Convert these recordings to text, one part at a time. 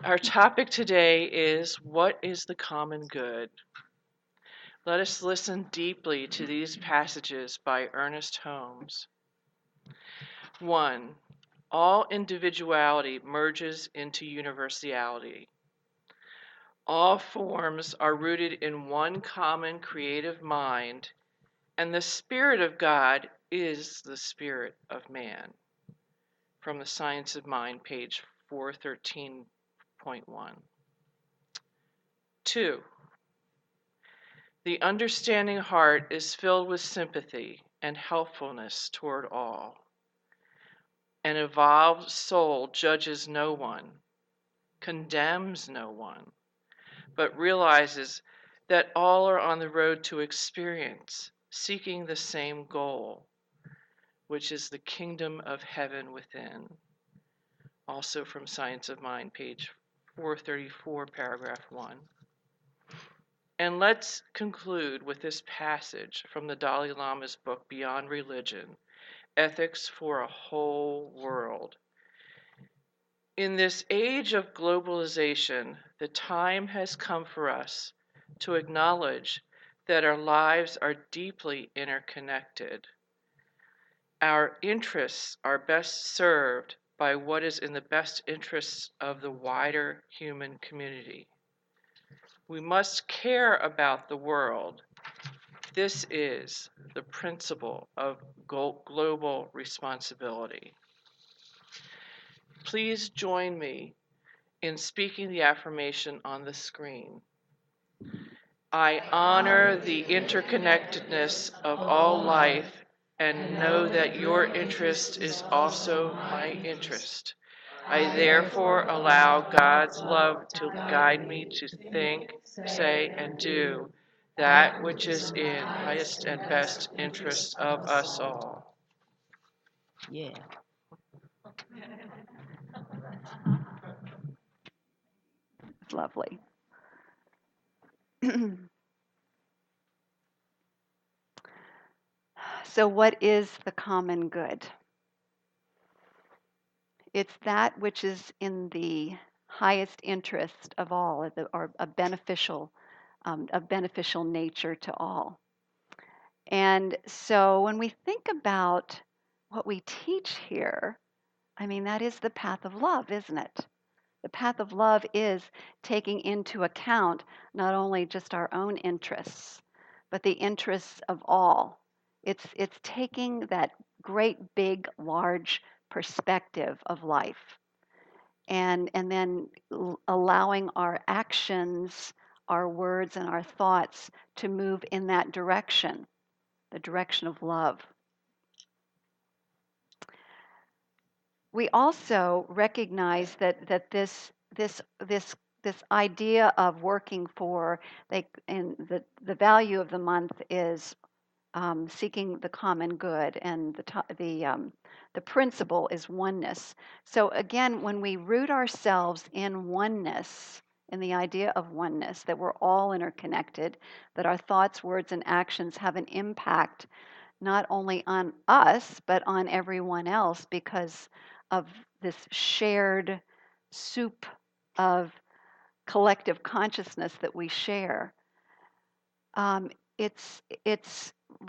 Our topic today is what is the common good? Let us listen deeply to these passages by Ernest Holmes. 1. All individuality merges into universality. All forms are rooted in one common creative mind, and the Spirit of God is the Spirit of man. From the Science of Mind, page 413.1. 2. The understanding heart is filled with sympathy and helpfulness toward all. An evolved soul judges no one, condemns no one, but realizes that all are on the road to experience, seeking the same goal, which is the kingdom of heaven within. Also from Science of Mind, page 434, paragraph 1. And let's conclude with this passage from the Dalai Lama's book, Beyond Religion, Ethics for a Whole World. In this age of globalization, the time has come for us to acknowledge that our lives are deeply interconnected. Our interests are best served by what is in the best interests of the wider human community. We must care about the world. This is the principle of global responsibility. Please join me in speaking the affirmation on the screen. I honor the interconnectedness of all life and know that your interest is also my interest. I therefore allow God's love to guide me to think, say, and do that which is in highest and best interest of us all. Yeah. It's lovely. So, what is the common good? It's that which is in the highest interest of all, or a beneficial nature to all. And so, when we think about what we teach here, I mean, that is the path of love, isn't it? The path of love is taking into account not only just our own interests, but the interests of all. It's taking that great, big, large perspective of life and then allowing our actions, our words, and our thoughts to move in that direction, the direction of love. We also recognize that this idea of working for, and the value of the month is seeking the common good, and the principle is oneness. So again, when we root ourselves in oneness, in the idea of oneness, that we're all interconnected, that our thoughts, words, and actions have an impact not only on us, but on everyone else because of this shared soup of collective consciousness that we share. Um, it's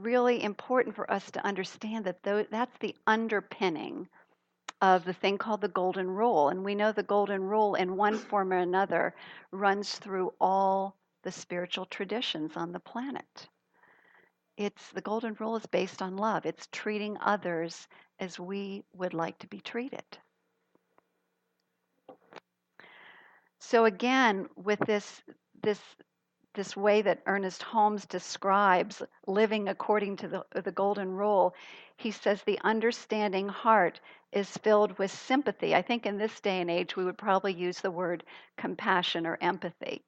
really important for us to understand that that's the underpinning of the thing called the golden rule. And we know the golden rule, in one form or another, runs through all the spiritual traditions on the planet. It's the golden rule is based on love. It's treating others as we would like to be treated. So again, with this this way that Ernest Holmes describes living according to the golden rule, he says the understanding heart is filled with sympathy. I think in this day and age we would probably use the word compassion or empathy.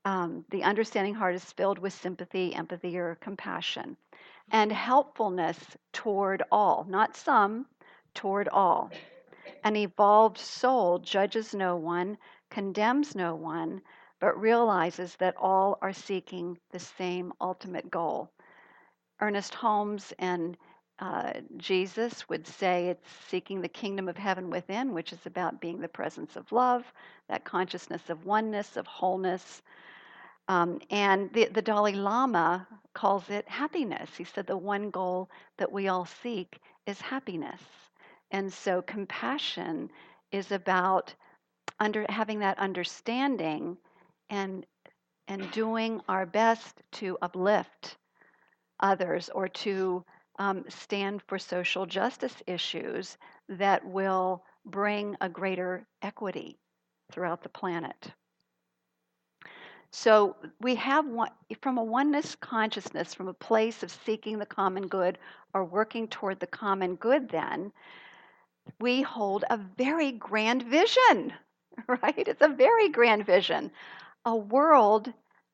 The understanding heart is filled with sympathy, empathy, or compassion, and helpfulness toward all, not some, toward all. An evolved soul judges no one, condemns no one, but realizes that all are seeking the same ultimate goal. Ernest Holmes and Jesus would say it's seeking the kingdom of heaven within, which is about being the presence of love, that consciousness of oneness, of wholeness. And the Dalai Lama calls it happiness. He said the one goal that we all seek is happiness. And so compassion is about having that understanding and doing our best to uplift others or to stand for social justice issues that will bring a greater equity throughout the planet. So we have one, from a oneness consciousness, from a place of seeking the common good or working toward the common good, then we hold a very grand vision, right? It's a very grand vision, a world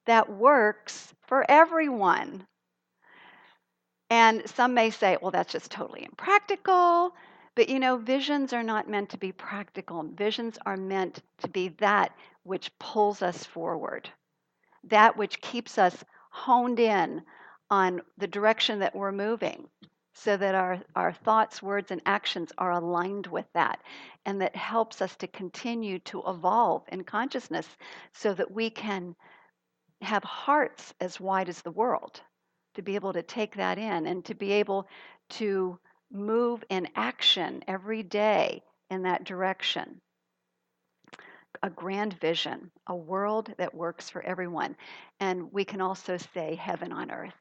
that works for everyone. And some may say, well, that's just totally impractical. But visions are not meant to be practical. Visions are meant to be that which pulls us forward, that which keeps us honed in on the direction that we're moving, so that our thoughts, words, and actions are aligned with that, and that helps us to continue to evolve in consciousness so that we can have hearts as wide as the world, to be able to take that in and to be able to move in action every day in that direction. A grand vision, a world that works for everyone. And we can also say heaven on earth,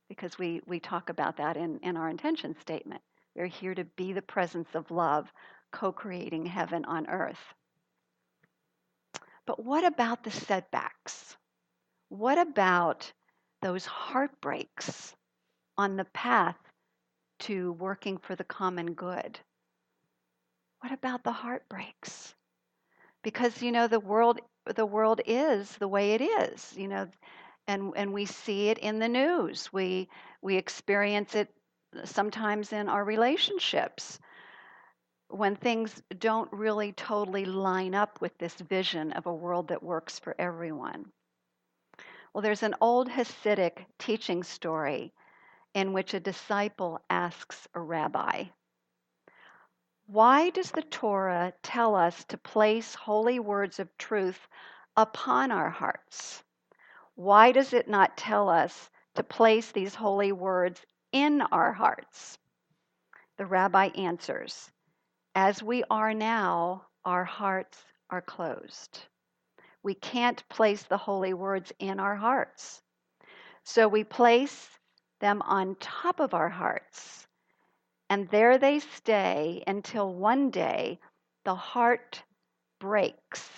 because we talk about that in our intention statement. We're here to be the presence of love, co-creating heaven on earth. But what about the setbacks? What about those heartbreaks on the path to working for the common good? What about the heartbreaks? Because the world is the way it is, and we see it in the news. We experience it sometimes in our relationships when things don't really totally line up with this vision of a world that works for everyone. Well, there's an old Hasidic teaching story in which a disciple asks a rabbi, why does the Torah tell us to place holy words of truth upon our hearts? Why does it not tell us to place these holy words in our hearts? The rabbi answers, as we are now, our hearts are closed. We can't place the holy words in our hearts. So we place them on top of our hearts, and there they stay until one day the heart breaks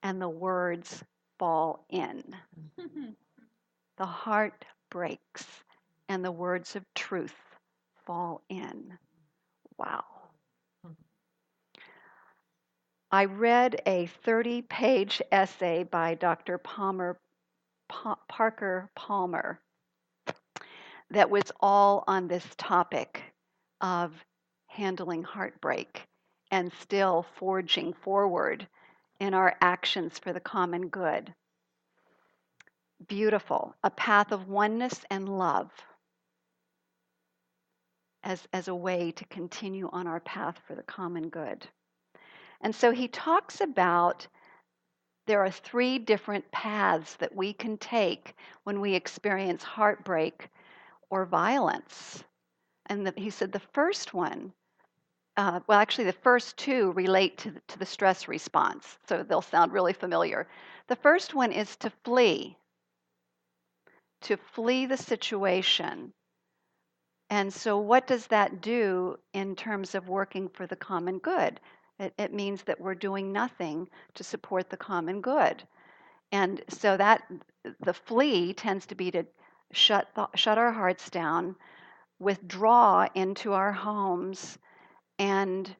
and the words fall in. The heart breaks and the words of truth fall in. Wow. I read a 30-page essay by Dr. Parker Palmer that was all on this topic of handling heartbreak and still forging forward in our actions for the common good. Beautiful. A path of oneness and love as a way to continue on our path for the common good. And so he talks about there are 3 different paths that we can take when we experience heartbreak or violence. And he said the first one, actually the first 2 relate to the stress response, so they'll sound really familiar. The first one is to flee the situation. And so what does that do in terms of working for the common good? It means that we're doing nothing to support the common good. And so that the flee tends to be to shut our hearts down, withdraw into our homes, and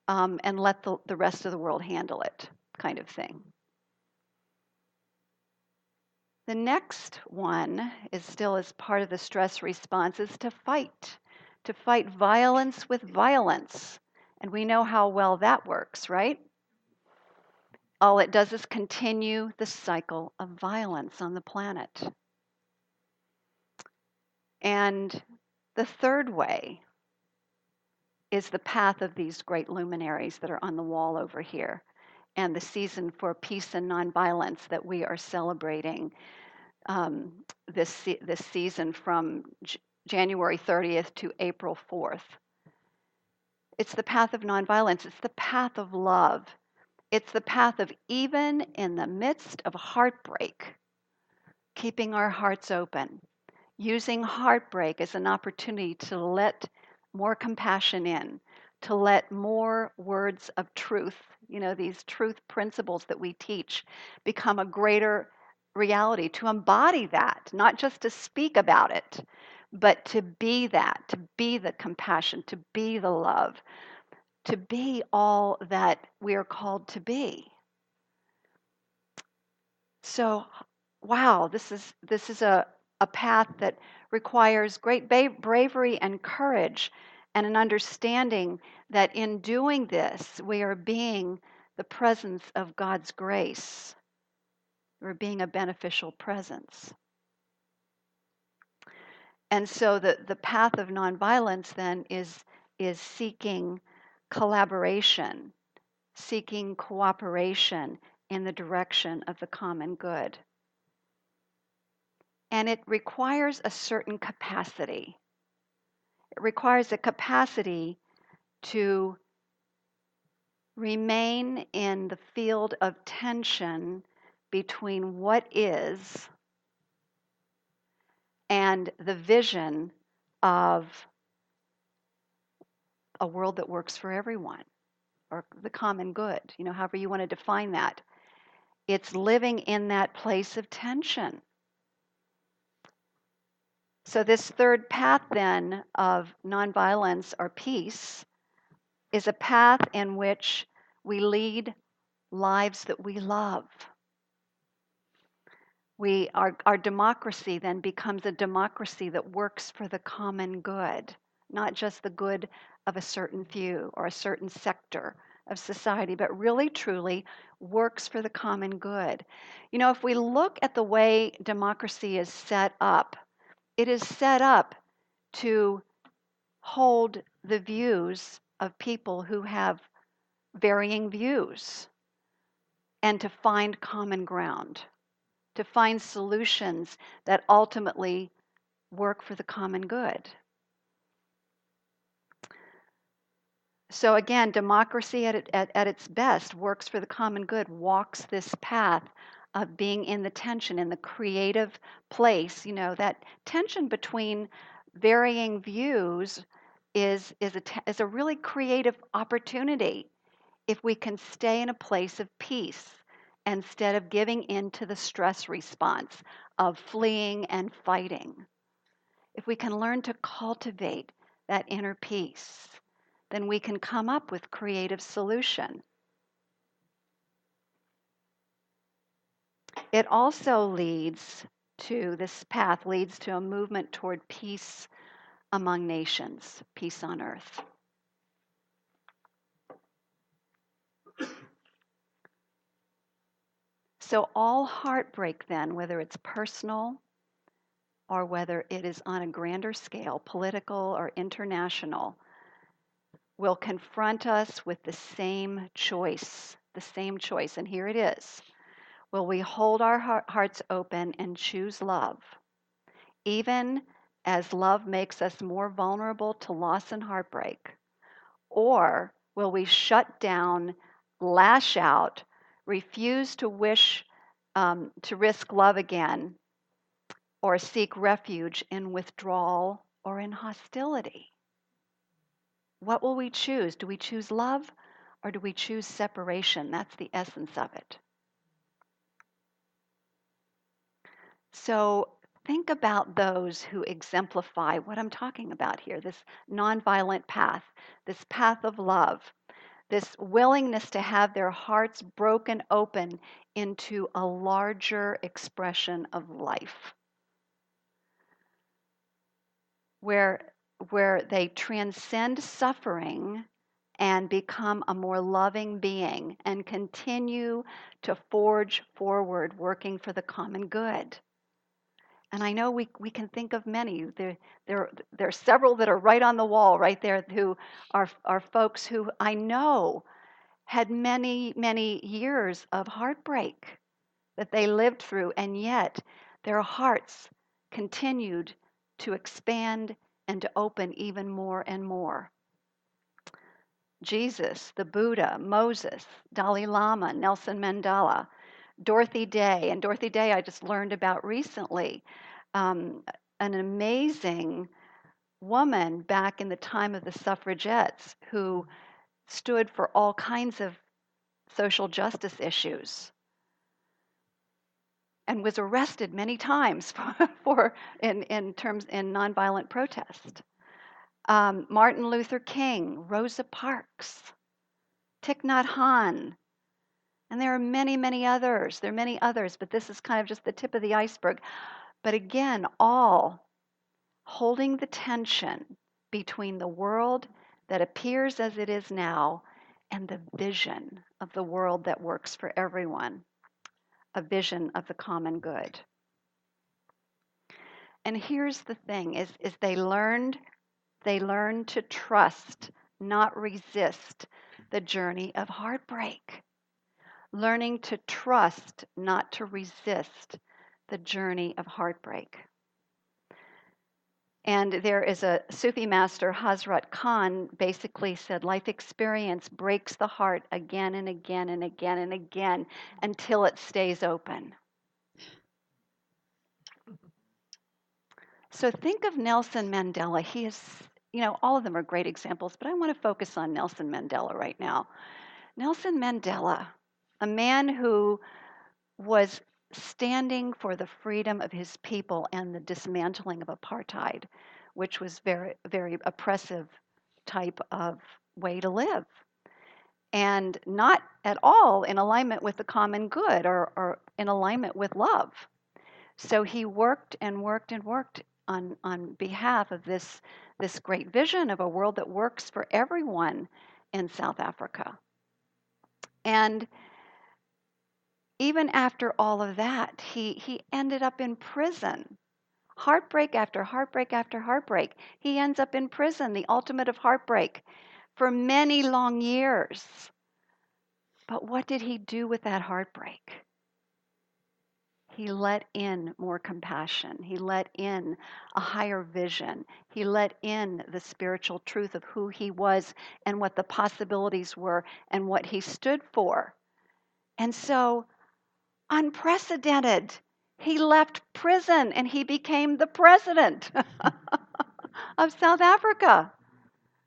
let the rest of the world handle it, kind of thing. The next one is still as part of the stress response is to fight violence with violence. And we know how well that works, right? All it does is continue the cycle of violence on the planet. And The third way is the path of these great luminaries that are on the wall over here, and the season for peace and nonviolence that we are celebrating this season from January 30th to April 4th. It's the path of nonviolence. It's the path of love. It's the path of, even in the midst of heartbreak, keeping our hearts open, using heartbreak as an opportunity to let more compassion in, to let more words of truth, these truth principles that we teach, become a greater reality, to embody that, not just to speak about it, but to be that, to be the compassion, to be the love, to be all that we are called to be. So, wow, this is a path that requires great bravery and courage, and an understanding that in doing this, we are being the presence of God's grace. We're being a beneficial presence. And so the path of nonviolence then is seeking collaboration, seeking cooperation in the direction of the common good. And it requires a certain capacity. It requires a capacity to remain in the field of tension between what is and the vision of a world that works for everyone, or the common good, however you want to define that. It's living in that place of tension. So this third path then of nonviolence or peace is a path in which we lead lives that we love. Our democracy then becomes a democracy that works for the common good, not just the good of a certain few or a certain sector of society, but really truly works for the common good. If we look at the way democracy is set up, it is set up to hold the views of people who have varying views and to find common ground, to find solutions that ultimately work for the common good. So again, democracy at its best works for the common good, walks this path of being in the tension, in the creative place. That tension between varying views is a really creative opportunity if we can stay in a place of peace instead of giving in to the stress response of fleeing and fighting. If we can learn to cultivate that inner peace, then we can come up with creative solution. It also this path leads to a movement toward peace among nations, peace on earth. So all heartbreak then, whether it's personal or whether it is on a grander scale, political or international, will confront us with the same choice, and here it is. Will we hold our hearts open and choose love, even as love makes us more vulnerable to loss and heartbreak? Or will we shut down, lash out, refuse to to risk love again, or seek refuge in withdrawal or in hostility? What will we choose? Do we choose love or do we choose separation? That's the essence of it. So think about those who exemplify what I'm talking about here, this nonviolent path, this path of love, this willingness to have their hearts broken open into a larger expression of life, where they transcend suffering and become a more loving being and continue to forge forward, working for the common good. And I know we can think of many. There are several that are right on the wall right there who are folks who I know had many, many years of heartbreak that they lived through, and yet their hearts continued to expand and to open even more and more. Jesus, the Buddha, Moses, Dalai Lama, Nelson Mandela, Dorothy Day. And Dorothy Day I just learned about recently. Um, an amazing woman back in the time of the suffragettes who stood for all kinds of social justice issues and was arrested many times for in terms in nonviolent protest. Martin Luther King, Rosa Parks, Thich Nhat Hanh, and there are many, many others. There are many others, but this is kind of just the tip of the iceberg. But again, all holding the tension between the world that appears as it is now and the vision of the world that works for everyone, a vision of the common good. And here's the thing is they learned to trust, not resist the journey of heartbreak. Learning to trust, not to resist the journey of heartbreak. And there is a Sufi master, Hazrat Khan, basically said life experience breaks the heart again and again and again and again until it stays open. So think of Nelson Mandela. He is, all of them are great examples, but I want to focus on Nelson Mandela right now. Nelson Mandela, a man who was standing for the freedom of his people and the dismantling of apartheid, which was very, very oppressive type of way to live, and not at all in alignment with the common good or in alignment with love. So he worked and worked and worked on behalf of this great vision of a world that works for everyone in South Africa. And even after all of that, he ended up in prison. Heartbreak after heartbreak after heartbreak. He ends up in prison, the ultimate of heartbreak, for many long years. But what did he do with that heartbreak? He let in more compassion. He let in a higher vision. He let in the spiritual truth of who he was and what the possibilities were and what he stood for. And so, unprecedented, he left prison and he became the president of South Africa.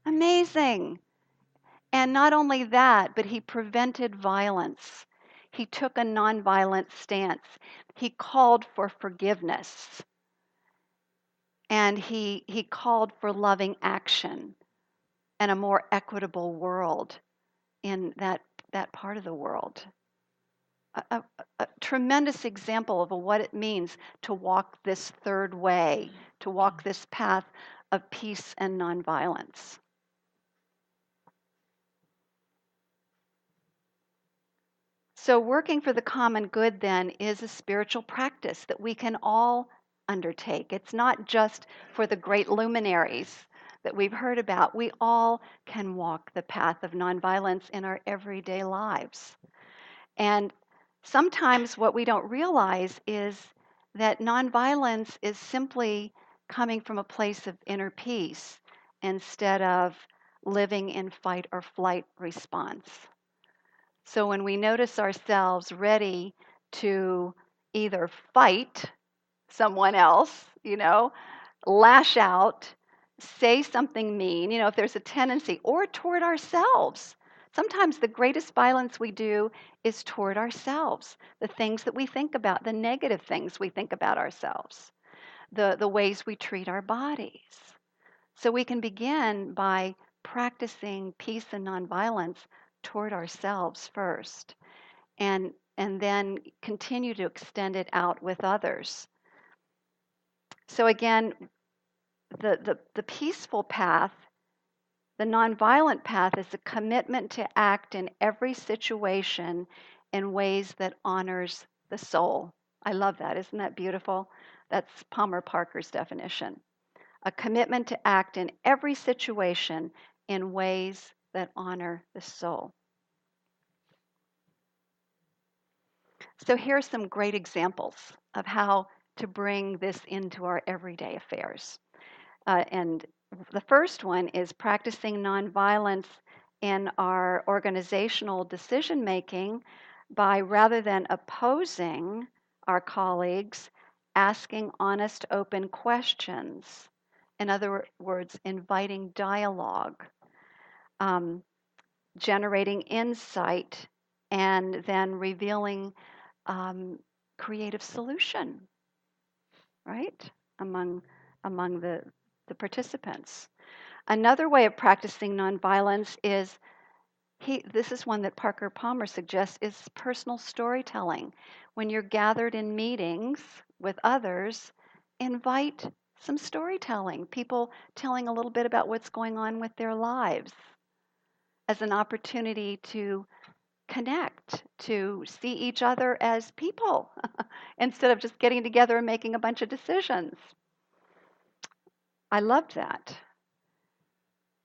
Amazing. And not only that, but he prevented violence. He took a nonviolent stance. He called for forgiveness. And he called for loving action and a more equitable world in that part of the world. A tremendous example of what it means to walk this third way, to walk this path of peace and nonviolence. So, working for the common good then is a spiritual practice that we can all undertake. It's not just for the great luminaries that we've heard about. We all can walk the path of nonviolence in our everyday lives. And sometimes what we don't realize is that nonviolence is simply coming from a place of inner peace instead of living in fight or flight response. So when we notice ourselves ready to either fight someone else, lash out, say something mean, if there's a tendency, or toward ourselves. Sometimes the greatest violence we do is toward ourselves, the things that we think about, the negative things we think about ourselves, the ways we treat our bodies. So we can begin by practicing peace and nonviolence toward ourselves first, and then continue to extend it out with others. So again, the peaceful path, the nonviolent path, is a commitment to act in every situation in ways that honors the soul. I love that. Isn't that beautiful? That's Palmer Parker's definition. A commitment to act in every situation in ways that honor the soul. So here are some great examples of how to bring this into our everyday affairs. And the first one is practicing nonviolence in our organizational decision making by, rather than opposing our colleagues, asking honest, open questions. In other words, inviting dialogue, um, generating insight, and then revealing creative solution, right? Among the participants. Another way of practicing nonviolence is this is one that Parker Palmer suggests is personal storytelling. When you're gathered in meetings with others, invite some storytelling, people telling a little bit about what's going on with their lives as an opportunity to connect, to see each other as people instead of just getting together and making a bunch of decisions. I loved that.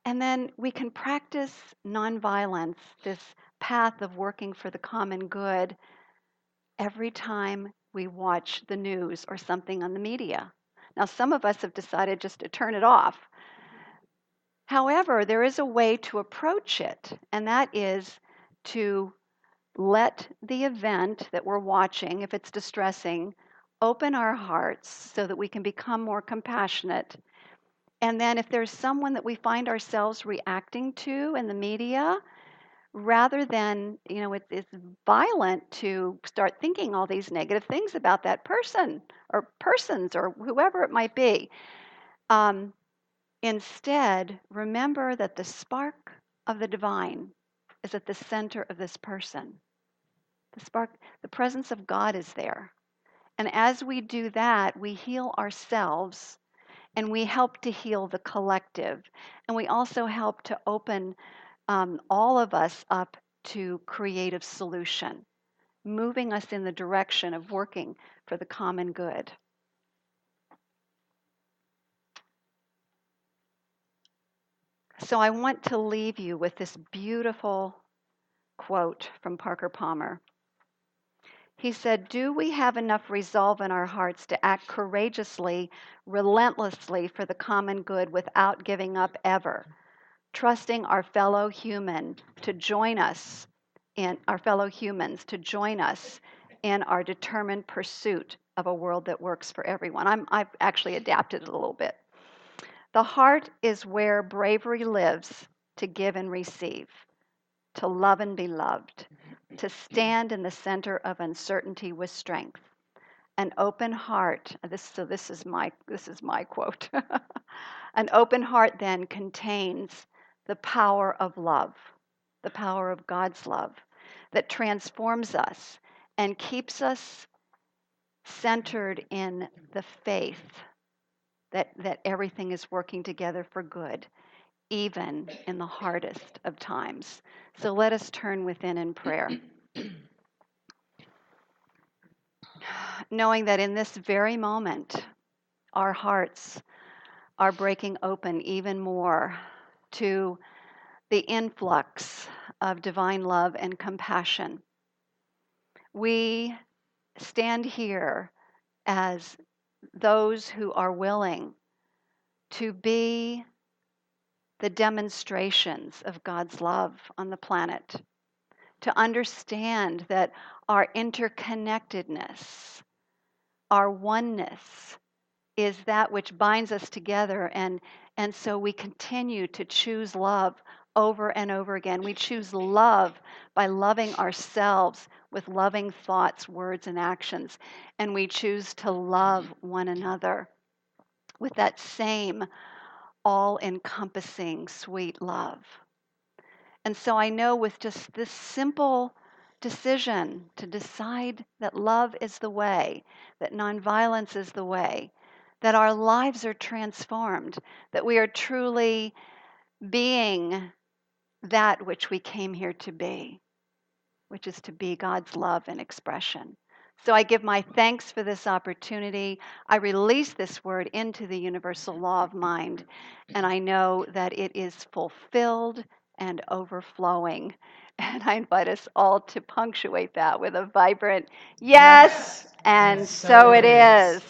And then we can practice nonviolence, this path of working for the common good, every time we watch the news or something on the media. Now, some of us have decided just to turn it off. However, there is a way to approach it, and that is to let the event that we're watching, if it's distressing, open our hearts so that we can become more compassionate. And then if there's someone that we find ourselves reacting to in the media, rather than, it's violent to start thinking all these negative things about that person or persons or whoever it might be. Instead, remember that the spark of the divine is at the center of this person. The spark, the presence of God is there. And as we do that, we heal ourselves and we help to heal the collective. And we also help to open all of us up to creative solution, moving us in the direction of working for the common good. So I want to leave you with this beautiful quote from Parker Palmer. He said, "Do we have enough resolve in our hearts to act courageously, relentlessly for the common good without giving up ever, trusting our fellow human to join us in our fellow humans to join us in our determined pursuit of a world that works for everyone?" I've actually adapted it a little bit. The heart is where bravery lives, to give and receive, to love and be loved, to stand in the center of uncertainty with strength. An open heart, this is my quote. An open heart then contains the power of love, the power of God's love that transforms us and keeps us centered in the faith that everything is working together for good, even in the hardest of times. So let us turn within in prayer. Knowing that in this very moment, our hearts are breaking open even more to the influx of divine love and compassion. We stand here as those who are willing to be the demonstrations of God's love on the planet, to understand that our interconnectedness, our oneness, is that which binds us together, and so we continue to choose love over and over again. We choose love by loving ourselves with loving thoughts, words, and actions, and we choose to love one another with that same all-encompassing sweet love. And so I know with just this simple decision to decide that love is the way, that nonviolence is the way, that our lives are transformed, that we are truly being that which we came here to be, which is to be God's love and expression. So I give my thanks for this opportunity. I release this word into the universal law of mind, and I know that it is fulfilled and overflowing. And I invite us all to punctuate that with a vibrant yes, and so it is.